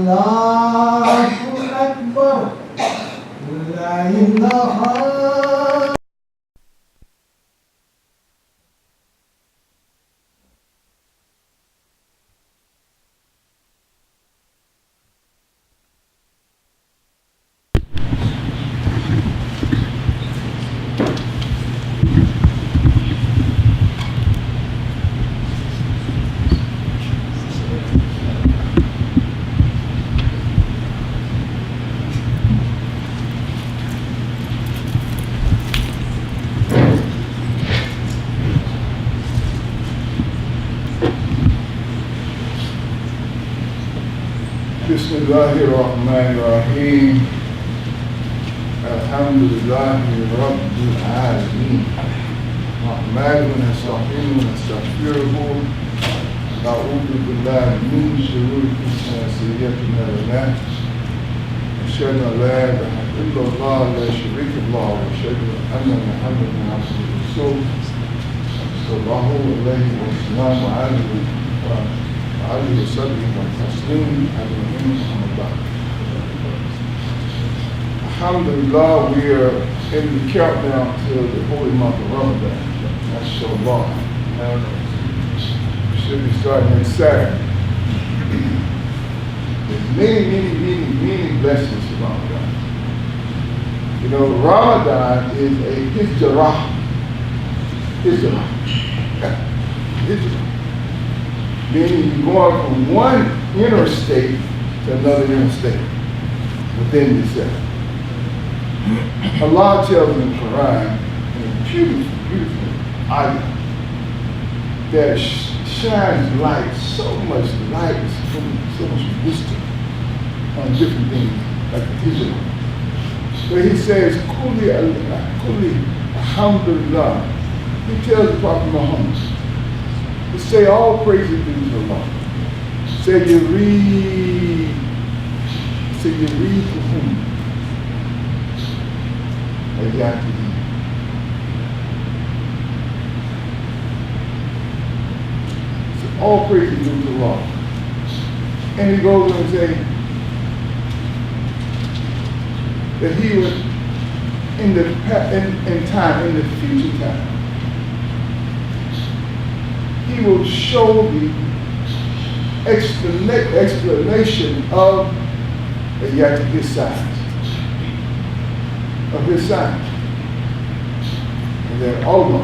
Allahu Akbar. La ilaha. Bismillahirrahmanirrahim. Alhamdulillahi Rabbil Alameen. Rahmanu wa nasta'inuhu wa nastaghfiruhu. Na'udhu billahi min shururi anfusina wa sayyiati a'malina. Ashhadu an la ilaha illallah la sharika lahu wa ashhadu anna Muhammadan abduhu wa rasuluhu. Sallallahu alayhi wa sallam wa alihi wa sallam wa taslim ajma'in. Alhamdulillah, we are in the countdown to the holy month of Ramadan. MashaAllah. We should be starting next Saturday. There's many blessings in Ramadan. You know, Ramadan is a hijrah. Hijrah. Meaning you're going from one inner state to another inner state within yourself. Allah tells in the Quran, in a beautiful ayah, that shines light, so much light, so much wisdom on different things, like the hijrah. Where he says, Kuli alhamdulillah. He tells the Prophet Muhammad to say all praises to Allah. Say you read to whom? Exactly. So all praises to Allah. And he goes on and say that he was in the future time, he will show the explanation of his signs. Of his signs. And then Allah,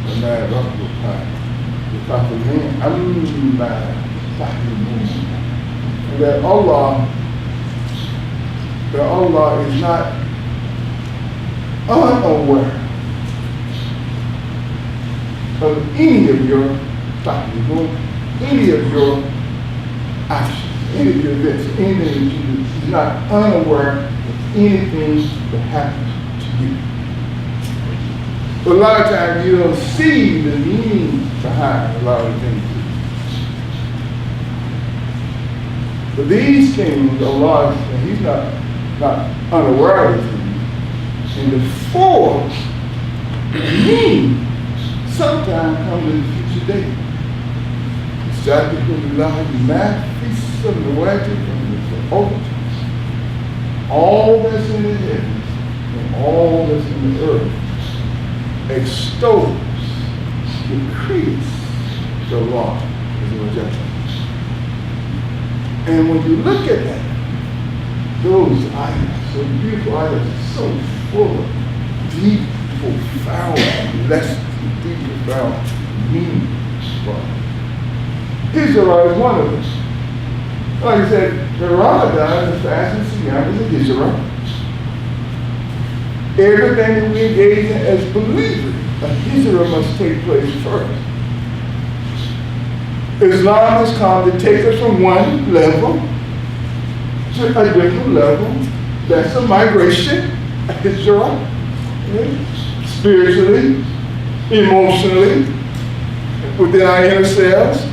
and that Allah is not unaware of any of your actions, any of your events, anything that you do. He's not unaware of anything that happens to you. But a lot of times you don't see the meaning behind a lot of things. But these things, Allah, and He's not unaware of these things. And the full meaning sometimes comes in the future day. All that's in the heavens and all that's in the earth extols, decrees the law as a judgment. And when you look at that, those items, so beautiful items, so full of deep, profound lessons, deep, profound meaning. Hijrah is one of them. Like I said, the Ramadan, the fast and Siyam is a hijrah. Everything that we engage in as believers, a hijrah must take place first. Islam has come to take us from one level to a different level. That's a migration, a hijrah. Okay? Spiritually, emotionally, within our inner selves.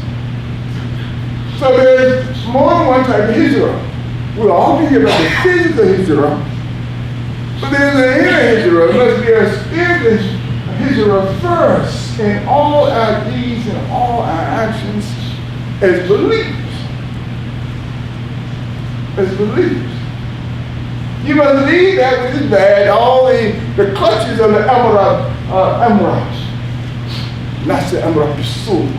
So there's more than one type of hijrah. We'll all hear about the physical hijrah, but there's an inner hijrah. It must be a spiritual hijrah first in all our deeds and all our actions as believers. as believers. You must leave that which is bad, all the clutches of the emerald. Not the emerald pursuit.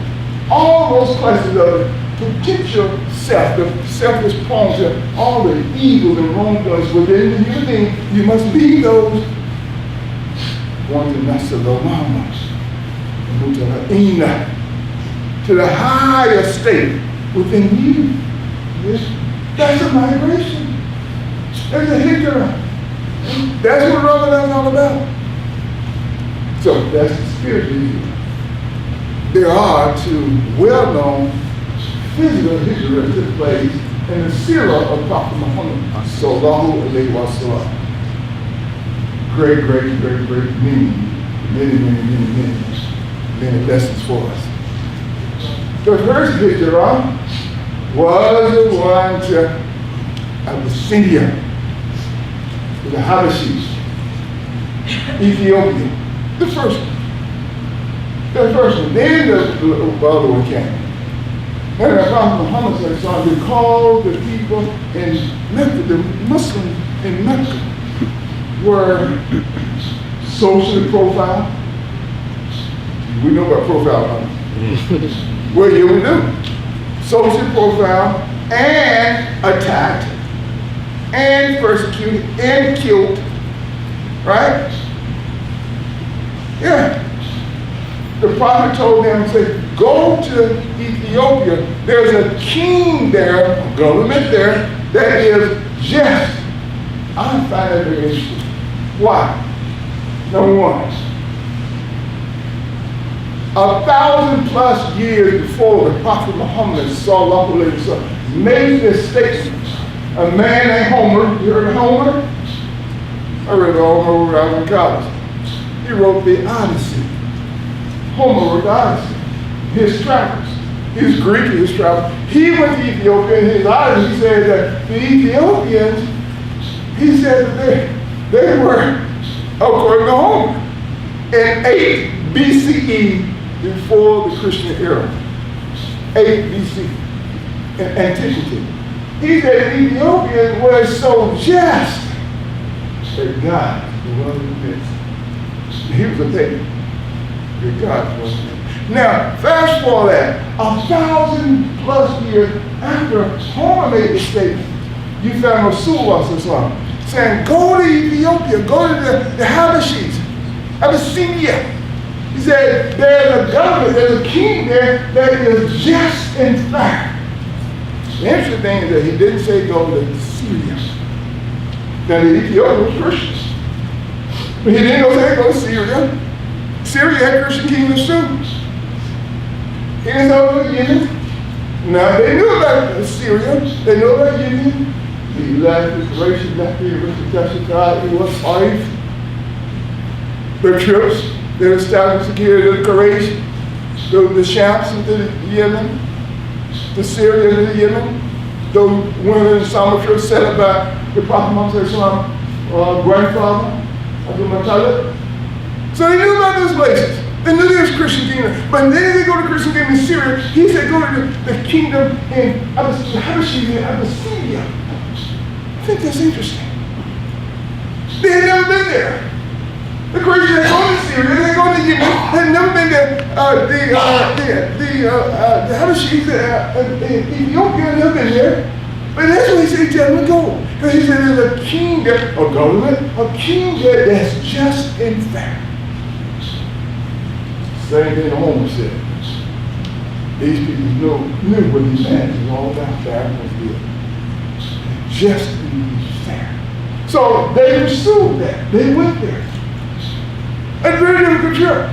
All those clutches of it to get yourself, the selfish poems, all the evil and wrongdoings within the human being. You must leave those. One to Nasalomama, to the higher state within you. Yes. That's a migration. There's a hijrah. That's what Ramadan is all about. So that's the spiritual hijrah. There are two well-known physical hijrah that took place in the seerah of Prophet Muhammad sallallahu alaihi wasallam. Great meaning, many lessons for us. The first hijrah was the one to Abyssinia, to the Habashis, Ethiopia. The first one. Then the other one came. And the Prophet Muhammad called the people in Mecca, the Muslims in Mecca, were socially profiled. We know what profile is. Well, yeah, we do. Socially profiled and attacked and persecuted and killed. Right? Yeah. The prophet told them, said, go to Ethiopia. There's a king there, a government there, that is just. I find that very interesting. Why? Number one, 1,000+ years before the Prophet Muhammad sallallahu alaihi wasallam made this statement, a man named Homer, you heard of Homer? I read Homer when I was in college. He wrote the Odyssey. Homer wrote the Odyssey. His travels. He's Greek, his travels. He went to Ethiopia in his Odyssey. He said that the Ethiopians, he said that they were, according to Homer, in 8 BCE before the Christian era. 8 BC, in antiquity. He said the Ethiopians were so just that God was in the midst. He was a pagan. That God was in the midst. Now, fast forward that, 1,000+ years after Homer made the statement, you found Rasulullah saying, go to Ethiopia, go to the Habashis, Abyssinia. He said, there's a government, there's a king there that is just and fair. The interesting thing is that he didn't say go to Syria. Now the Ethiopians were Christians. But he didn't say go to Syria. Syria had Christian kingdoms too. He didn't know about Yemen. Now they knew about Syria, they knew about Yemen. He left his gracious nephew, he was five. Their trips, they established security, the Quraysh, the Shams into Yemen, the Syria into Yemen, those women in Samarkand set up by the Prophet Muhammad's grandfather, Abdul Muttalib. So they knew about those places. They knew there was Christian kingdom. But then they go to Christian kingdom in Syria. He said go to the kingdom in Abyssinia. I think that's interesting. They had never been there. The Christians had gone to Syria, they had gone to Yemen, had never been there. The Habashis in Ethiopia had never been there. But that's what he said, tell them to go. Because he said there's a king there, a government, a king there that's just and fair. Same thing Homer said. These people knew what humanity was all about, fair was good. Just and fair. So they pursued that. They went there. A very difficult trip.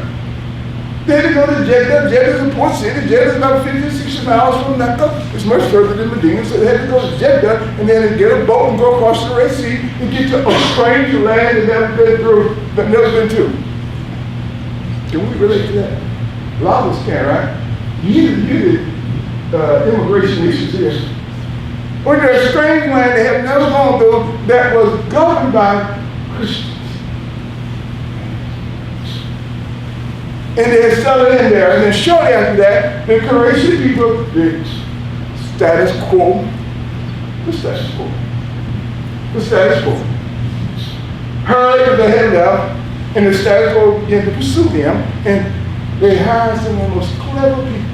They had to go to Jeddah. Jeddah is a port city. Jeddah is about 50 or 60 miles from Mecca. It's much further than Medina. So they had to go to Jeddah and then get a boat and go across the Red Sea and get to a strange land they've never been through, but never been to. Can we relate to that? A lot of us can, right? You did immigration issues here. Or there's a strange land they have never gone through that was governed by Christians. And they had settled in there. And then shortly after that, the Croatian people, the status quo, The status quo. The status quo. Heard that they had left, and the status quo began to pursue them, and they hired some of the most clever people.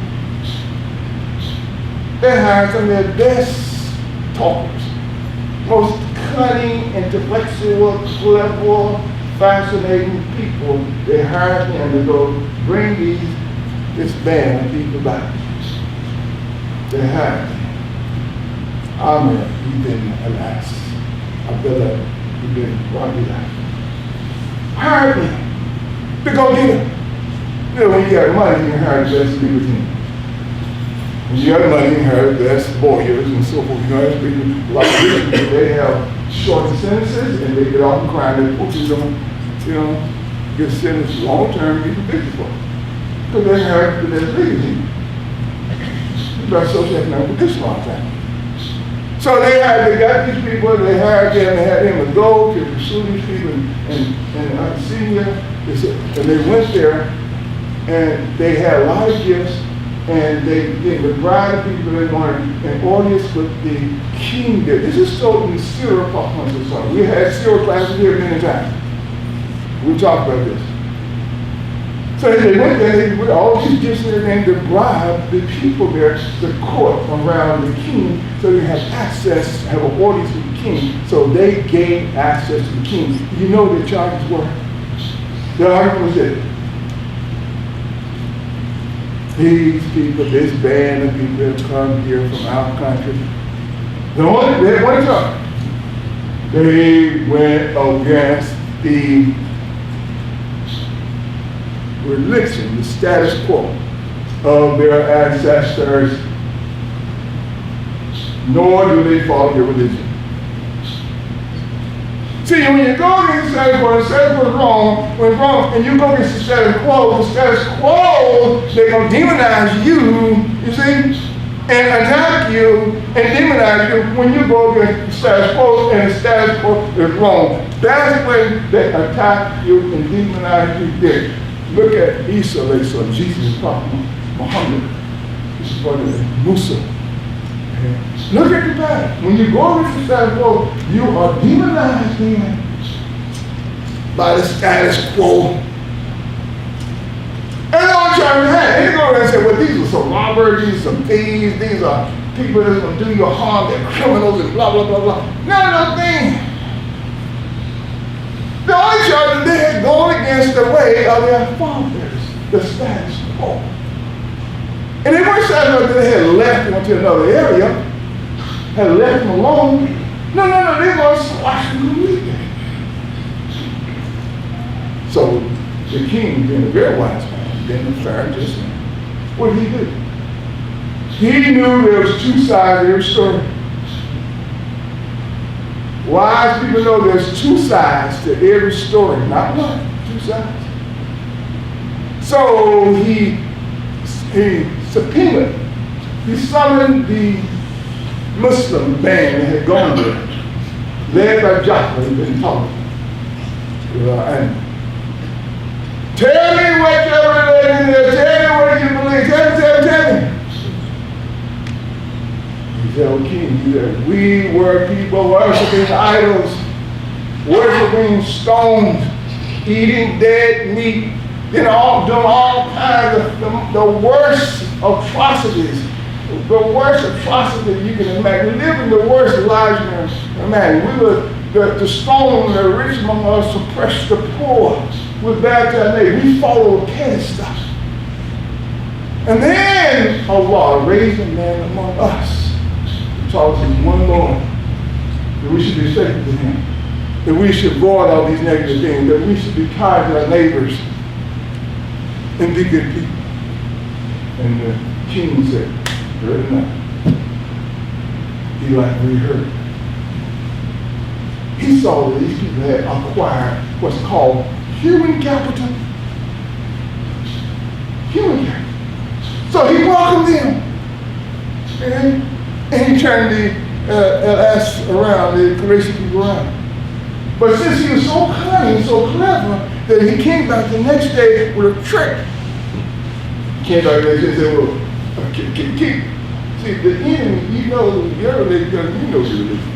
They hired some of their best talkers, most cunning, intellectual, clever, fascinating people. They hired them to go bring this band of people back. They hired them. Amen. We've been alas. I better we've been robbed out. Hired them to go get them. You know, when you got money, you can hire the best legal team. When you got money, you can hire the best lawyers and so forth. You know, that's people, a lot of people, they have short sentences and they get off the crime. They put you on, you know, get sentenced long term, get convicted for it. Because they hire the best legal team. You better associate now with this long time. So they got these people, they hired them, they had them to go to pursue these people and see them. And they went there and they had a lot of gifts and they would bribe the people they wanted an audience with the king did. This is so in the Syria Prophet. We had Syria classes here many times. We talked about this. So they went there with all these gifts and everything to bribe the people there, the court around the king, so they have access, have an audience with the king. So they gained access to the king. You know what the charges were? The argument was this. These people, this band of people that come here from our country, they had one charge. They went against the religion, the status quo of their ancestors, nor do they follow their religion. See, when you go against the status quo, the status quo is wrong, when it's wrong, and you go against the status quo, they're going to demonize you, you see, and attack you and demonize you when you go against the status quo, and the status quo is wrong. That's when they attack you and demonize you there. Look at Isa, they saw Jesus' prophet, Muhammad. This is what it is, Musa. Look at the back. When you go against the status quo, you are demonized then by the status quo. And they don't try to have. They go around and say, well, these are some robbers, these are some thieves, these are people that's going to do you harm, they're criminals and blah, blah, blah, blah. None of those things. The only charge they had gone against the way of their fathers, the status quo. And they weren't satisfied that they had left them to another area, had left them alone. No, they were going to squash them completely. So the king, being a very wise man, being a fair and just man, what did he do? He knew there was two sides to every story. Wise people know there's two sides to every story, not one, two sides. So he subpoenaed, he summoned the Muslim band that had gone there, led by Jaffa, who'd been talking. And tell me what your religion is, tell me what you believe, tell me. He said, oh king, he said, we were people worshiping idols, worshiping stones, eating dead meat, doing all kinds of the worst atrocities. The worst atrocity you can imagine. Living the worst lives you can imagine. We were the stone, the rich among us, suppress the poor. We're bad to our neighbor. We follow petty stuff. And then Allah raised a man among us who taught us in one Lord that we should be faithful to him, that we should avoid all these negative things, that we should be kind to our neighbors and be good people. And the king said, heard enough. He liked what he heard. He saw that these people had acquired what's called human capital. Human capital. So he welcomed them. And he turned the ass around, the Croatian people around. But since he was so cunning, so clever, that he came back the next day with a trick. Came back the next day and said, well, keep See, the enemy, you know your religion, you know your religion.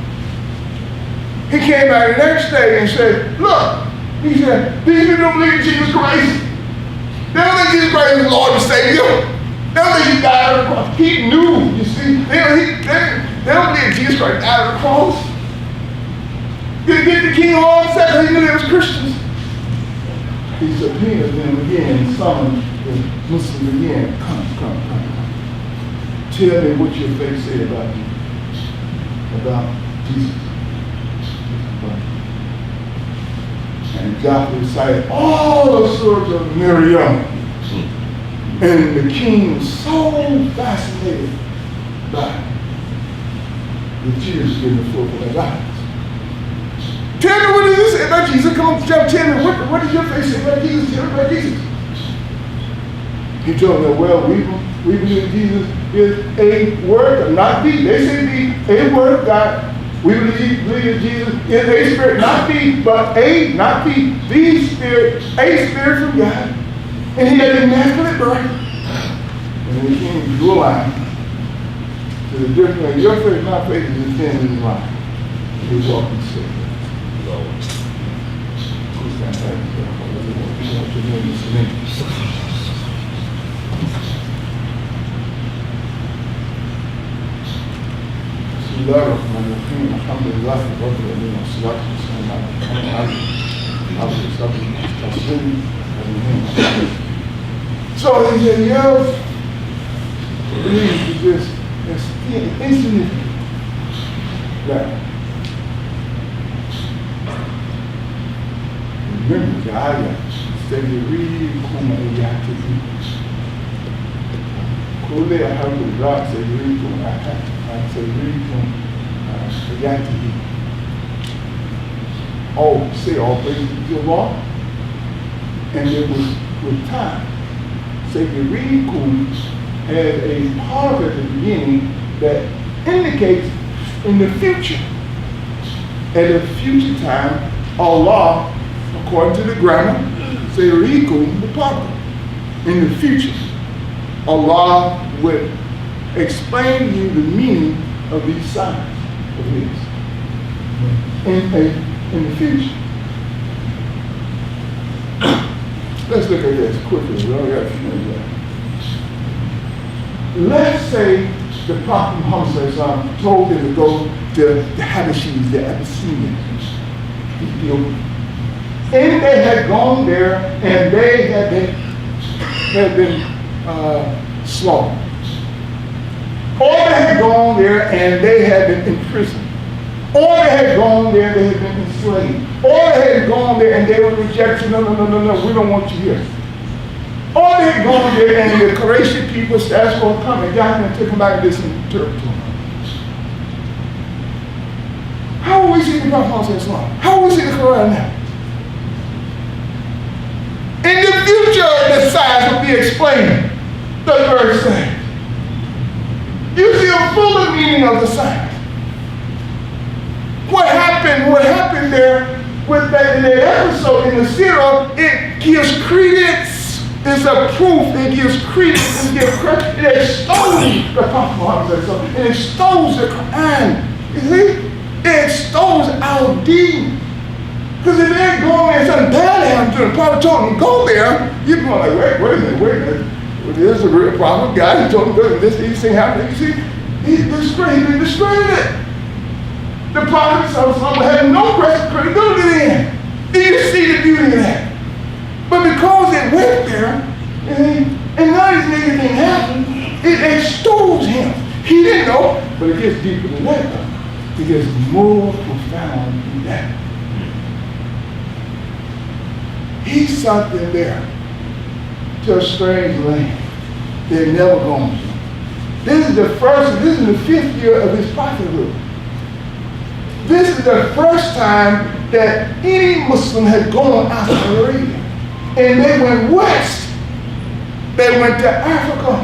He came out the next day and said, look, he said, these people don't believe in Jesus Christ. They don't think Jesus Christ is the Lord and Savior. They don't think he died on the cross. He knew, you see. They don't believe Jesus Christ died on the cross. Did get the king of all said he knew they was Christians. He subpoenaed them again and summoned the Muslims again. Come. Tell me what your faith said about you, about Jesus. And God recited all the sorts of Miriam. And the king was so fascinated by the tears getting the flow from his eyes. Tell me what does this say about Jesus? Come on, tell me what does your face say about Jesus? Tell me about Jesus. He told them, well, we believe Jesus is a word, not be. They say be a word of God. We believe Jesus is a spirit, not be, but a, not be, the spirit, a spirit from God. And he had immaculate birth. And then the king drew a line to the difference. Your faith, my faith is the thin in the line. And he walked and said, So he said, your belief is just insignificant. Now, remember, God said you read Kuma Yati. Kule Ahabu God said you read Kuma I said read Kuma Yati. Oh, say all praises to Allah. And it was with time. Say the read Kuma has a part at the beginning that indicates in the future. At a future time, Allah, according to the grammar, say Rikum the Papa. In the future, Allah would explain to you the meaning of these signs of His. In the future. Let's look at this quickly. We only got a few minutes left. Let's say the Prophet Muhammad told them to go to the Habashis, the Abyssinians, Ethiopia. And they had gone there and they had been slaughtered. Or they had gone there and they had been imprisoned. Or they had gone there, they had been enslaved. Or they had gone there and they were rejected. No, we don't want you here. Or they had gone there and the Quraysh people started going to come and got them and took them back to this territory. How will we see the Prophet Islam? How will we see the Quran now? In the future, the signs will be explained. The verse says. You see a fuller meaning of the signs. What happened there with that episode in the Sirah, it gives credence. It's a proof. It gives credence. It extols the Prophet Muhammad. It extols the Quran. You see? It extols our deen. Because if they're going there and something bad happened to them, the Prophet told them, go there, you're going like, wait a minute. Well, this is a real prophet. God, he told them this thing happened. You see, he's been discredited. The Prophet had no credibility in it. Do you see the beauty of that? But because it went there, and now this nigga didn't happen, it extols him. He didn't know, but it gets deeper than that. It gets more profound than that. He sat there to a strange land they had never gone to. This is the 5th year of his prophethood. This is the first time that any Muslim had gone out of Arabia. And they went west. They went to Africa.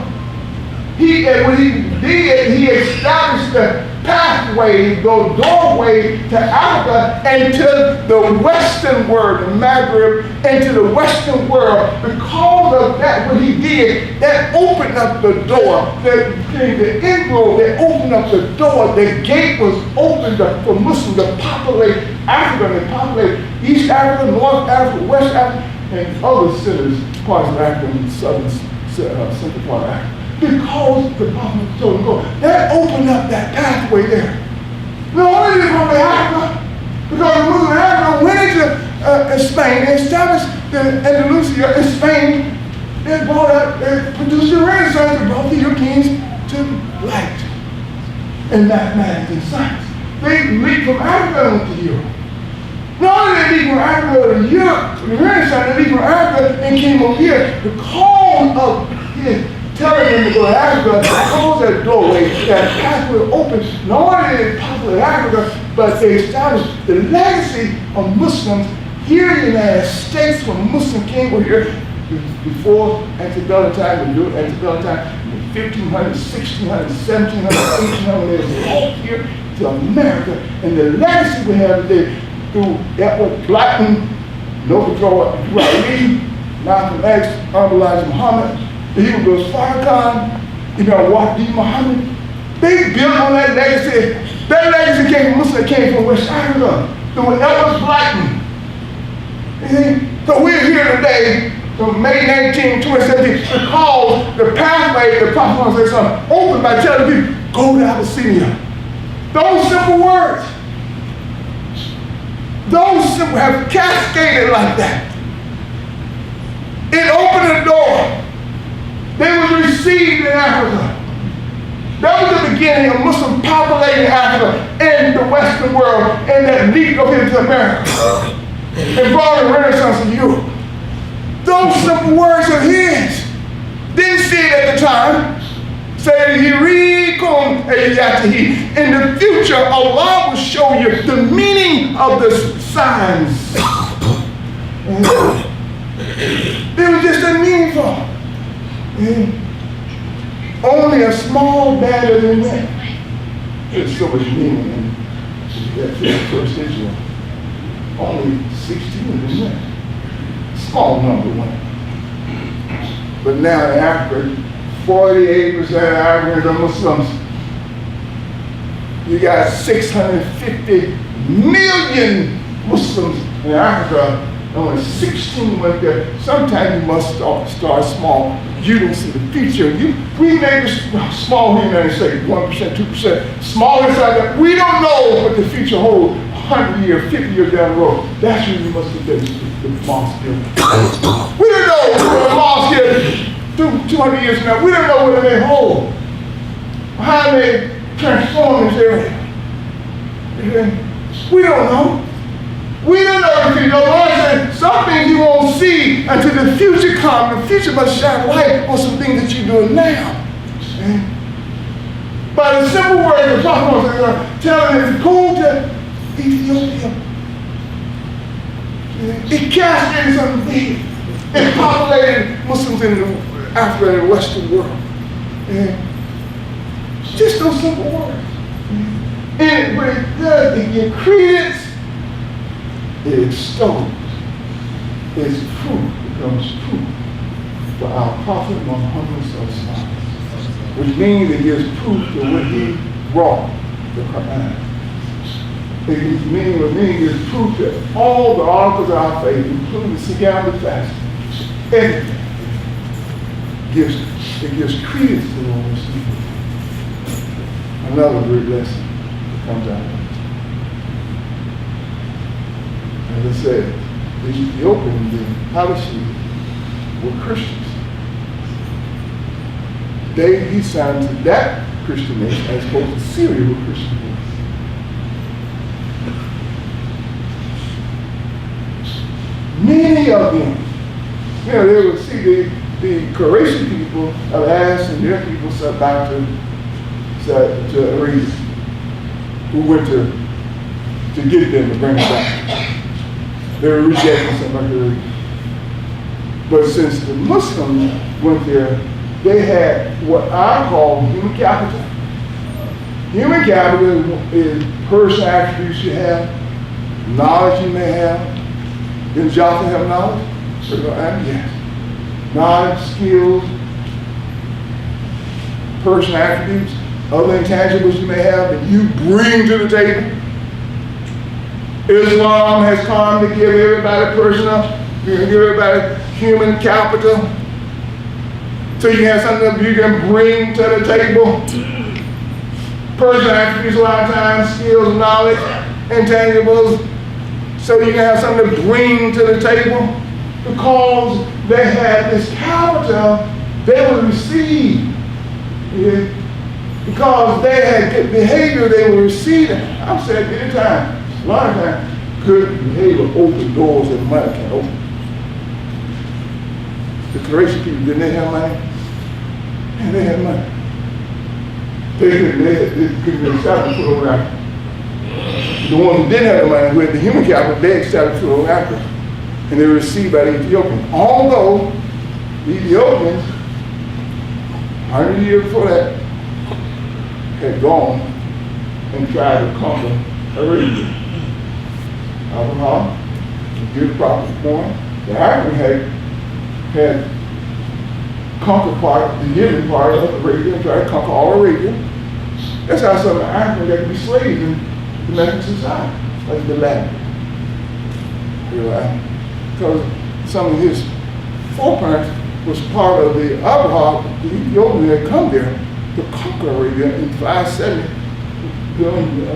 When he did, he established the pathway, the doorway to Africa and to the Western world, the Maghreb, and to the Western world. Because of that, what he did, that opened up the door. The inroad, that opened up the door. The gate was opened up for Muslims to populate Africa, and populate East Africa, North Africa, West Africa, and other parts of Africa, and central part of Africa. Because the Prophet told him to go. That opened up that pathway there. Not only did it come to Africa, because the Muslims in Africa went into Spain and established Andalusia in Spain. They brought up, they produced the Renaissance and brought the Europeans to light in mathematics and science. They leaped from Africa and went to Europe. Not only did they leap from Africa to Europe, the Renaissance, they leaped from Africa and came over here. The call of his telling them to go to Africa, close that doorway, that pathway open. Not only did they populate Africa, but they established the legacy of Muslims here in the United States when Muslims came over here before antebellum time, the antebellum time, 1500, 1600, 1700, 1800, they were all here to America. And the legacy we have today through Edward Blackman, Noble Lee, Malcolm X, Elijah Muhammad, the Hebrew Farrakhan, Wahdi Muhammad. They built on that legacy. That legacy came from Muslims that came from West Africa, through Edward Blackman. So we're here today, from May 19, 2017, because the pathway the Prophet opened by telling people, go to Abyssinia. Those simple words, those simple have cascaded like that. It opened the door. They were received in Africa. That was the beginning of Muslim populating Africa and the Western world, and that leaped up into America and brought the Renaissance in Europe. Those simple words of his. Didn't see it at the time. Say, in the future, Allah will show you the meaning of the signs. They were just unmeaningful. Only a small band of them went. There's so much meaning in that first Israel. Only 16 of them went. Small number went. But now in Africa, 48% of Africans are Muslims. You got 650 million Muslims in Africa. Only 16 went there. Sometimes you must start small. You don't see the future. We may be small here in the United States, 1%, 2%. Small inside that. We don't know what the future holds 100 years, 50 years down the road. That's when you must get the mosque built. We don't know what the mosque is 200 years from now. We don't know what it may hold. How they transform this area. We don't know. We don't know the future. The Lord said some things you won't see until the future comes. The future must shine light on some things that you're doing now. By the simple word the Prophet was telling him to go to Ethiopia. It cascaded something big. It populated Muslims in Africa and the Western world. Just those simple words. And what it does, it gives credence. It extols, its proof becomes proof for our Prophet Muhammad Sallallahu, which means it gives proof to what he brought, the Quran. What meaning is proof that all the articles of our faith, including the Siyam and fasting, everything, it gives credence to the Holy Spirit. Another great lesson that comes out of it. As I said, the Ethiopians and Palestinians were Christians. He signed to that Christian nation as opposed to Syria were Christian. Many of them, they would see the Croatian people have asked and their people sent back to Arabia, who went to get them to bring them back. They were rejecting somebody. But since the Muslims went there, they had what I call human capital. Human capital is personal attributes you have, knowledge you may have. Didn't Joshua have knowledge? Yes. Knowledge, skills, personal attributes, other intangibles you may have that you bring to the table. Islam has come to give everybody personal, give everybody human capital. So you have something that you can bring to the table. Personal attributes a lot of times, skills, knowledge, intangibles. So you can have something to bring to the table. Because they had this capital, they would receive. Yeah. Because they had good behavior, they would receive it. I've said many times, a lot of times, good behavior open doors that money can't open. The courageous people, didn't they have money? And they had money. They couldn't establish foot over Africa. The ones who didn't have the money, who had the human capital, they established foot over Africa. And they were received by the Ethiopians. Although the Ethiopians, 100 years before that, had gone and tried to conquer Arabia. Abraham, the good prophet was born. The Africans had conquered the Yemen part of Arabia and tried to conquer all Arabia. That's how some Africans got to be slaves in domestic society, like the Latin. Because some of his foreparents was part of the Abraham, the Ethiopians had come there to conquer Arabia in 570 during the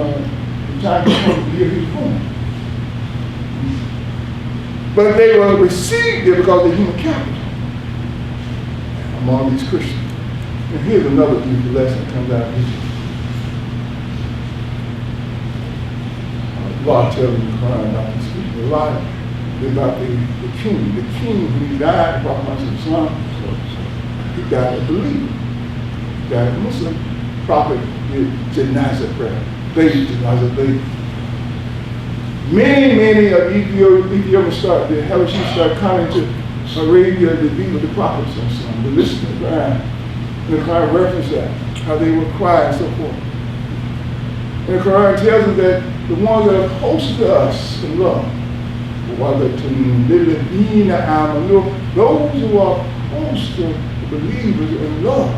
time of the year he was born. But they were received there because of the human capital among these Christians. And here's another beautiful lesson that comes out of this. Allah tells in the Quran about this speaking a lot about the king. The king, when he died, the Prophet Islam, he died a believer. He died a Muslim. Prophet did janazah prayer. Baby janazah, baby. Many of Ethiopians the Habashis started coming to Arabia to be with the Prophet, to listen to the Quran. And the Quran referenced that, how they would cry and so forth. And the Quran tells us that the ones that are close to us in love, those who are close to the believers in love,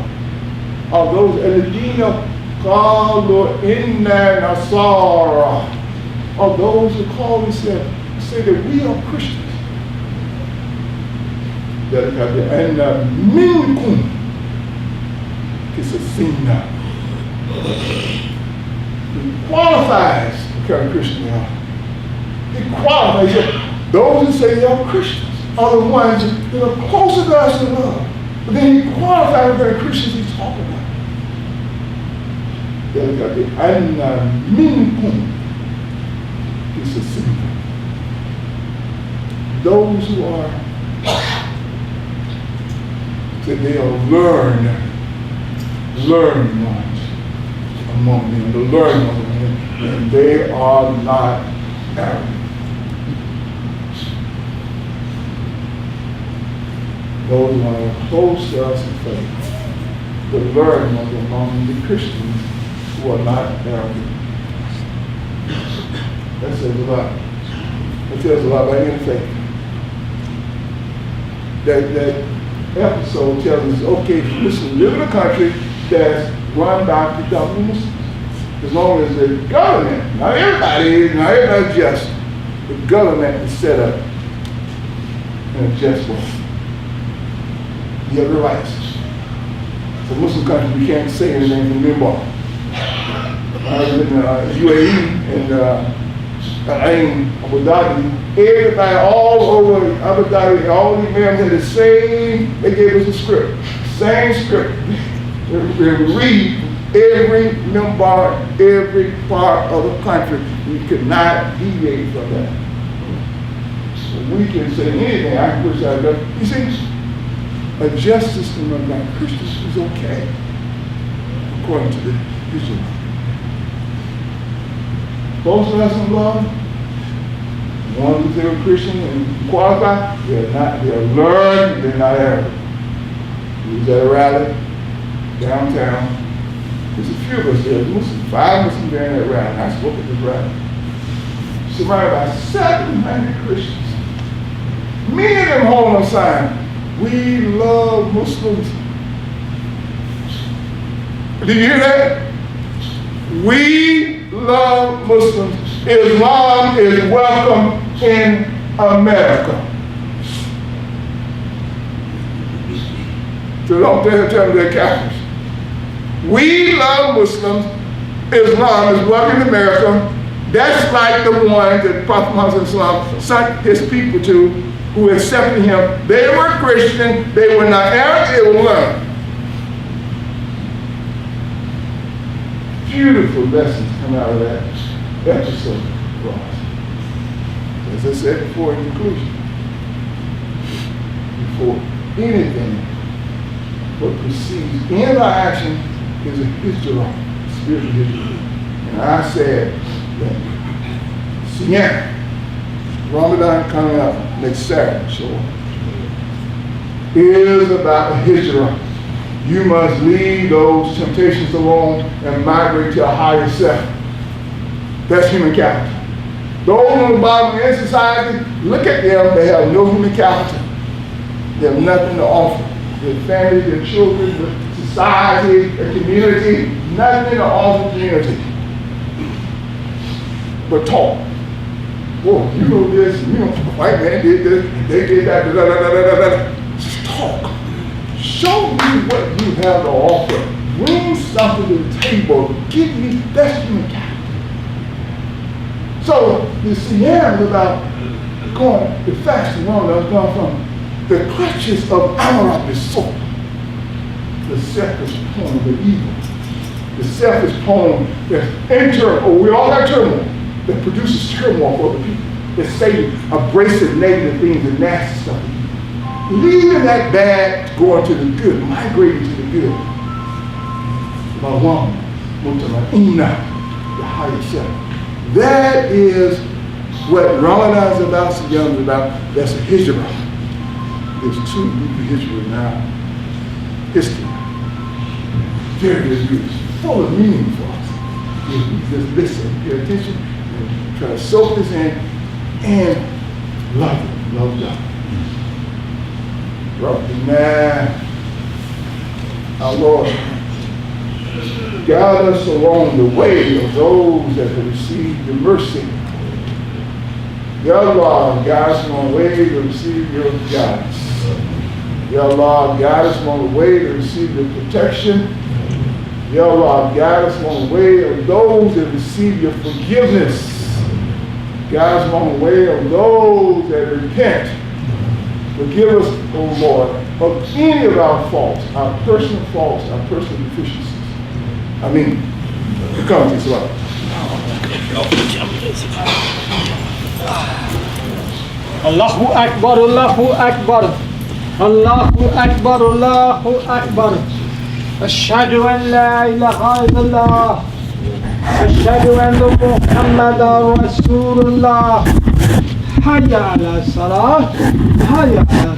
are those Eladina Qalu Inna Nasara, are those who call and say that we are Christians. That have the Anna Minkum Kisasina. He qualifies the kind of Christian they are. He qualifies. Those who say they are Christians are the ones that are closer to us in love. But then he qualifies the very Christians he's talking about. That got the Anna Minkum. Those who are, that they are learned ones among them, the learned ones among them, and they are not arrogant. Those who are close to us in faith, the learned ones among the Christians who are not arrogant. That says a lot. That tells a lot about any faith. That episode tells us, okay, listen, live in a country that's run by predominantly Muslims. As long as the government, not everybody just, the government is set up in a just way. You have your rights. So Muslim countries, we can't say anything from Myanmar. I was in UAE and Abu Dhabi, everybody all over Abu Dhabi, all the imams had the same, they gave us a script, same script. We read every member, every part of the country. We could not deviate from that. So we can say anything, I can push out there. You see, a just system of like Christians is okay, according to the Israel. Both of us in love, ones who say we're Christian and qualified, they're learned, they're not arrogant. We was at a rally downtown, There's a few of us there, Muslims, 5 Muslims there in that rally. I spoke at this rally. Surrounded by 700 Christians. Many of them holding a sign, "We love Muslims." Do you hear that? We love Muslims. Islam is welcome in America. So don't tell me they're Catholics. We love Muslims. Islam is welcome in America. That's like the one that Prophet Muhammad sent his people to, who accepted him. They were Christian. They were not Arab. They were learned. Beautiful lessons come out of that episode for us. As I said before in conclusion, before anything what precedes any of our action is a hijrah, spiritual hijrah. And I said that Siyam, Ramadan coming up next Saturday, so is about a hijrah. You must leave those temptations alone and migrate to a higher self. That's human capital. Those on the bottom in society, look at them, they have no human capital. They have nothing to offer. Their family, their children, the society, the community, nothing to offer community. But talk. Whoa, you know this, you know, white man did this, they did that, da, da, da, da, da, da. Just talk. Show me what you have to offer. Bring something to the table. Give me, that's human capital. So the Siyam is about going, the fasting Ramadan is going from the clutches of Amarab soul, the selfish poem of the evil, the selfish poem that's internal, we all have turmoil, that produces turmoil for other people, that say abrasive negative things and nasty stuff. Leaving that bad, going to the good, migrating to the good. The higher self. That is what Ramadan is about, Siyam is about. That's a hijrah. There's 2 groups of hijrah now. History. Very beautiful. Full of meaning for us. If we just listen, pay attention, and try to soak this in, and love it. Love God. Now, our Lord, guide us along the way of those that have received your mercy. Ya Allah, guide us along the way to receive your guidance. Ya Allah, guide us along the way to receive your protection. Ya Allah, guide us along the way of those that receive your forgiveness. Guide us along the way of those that repent. Forgive us, O Lord, of any of our faults, our personal deficiencies. I mean, come to Islam. Allahu Akbar, Allahu Akbar, Allahu Akbar, Allahu Akbar. Ashhadu an la ilaha illallah. Ashhadu anna Muhammadan Rasulullah. Hayya ala salah. Hayya ala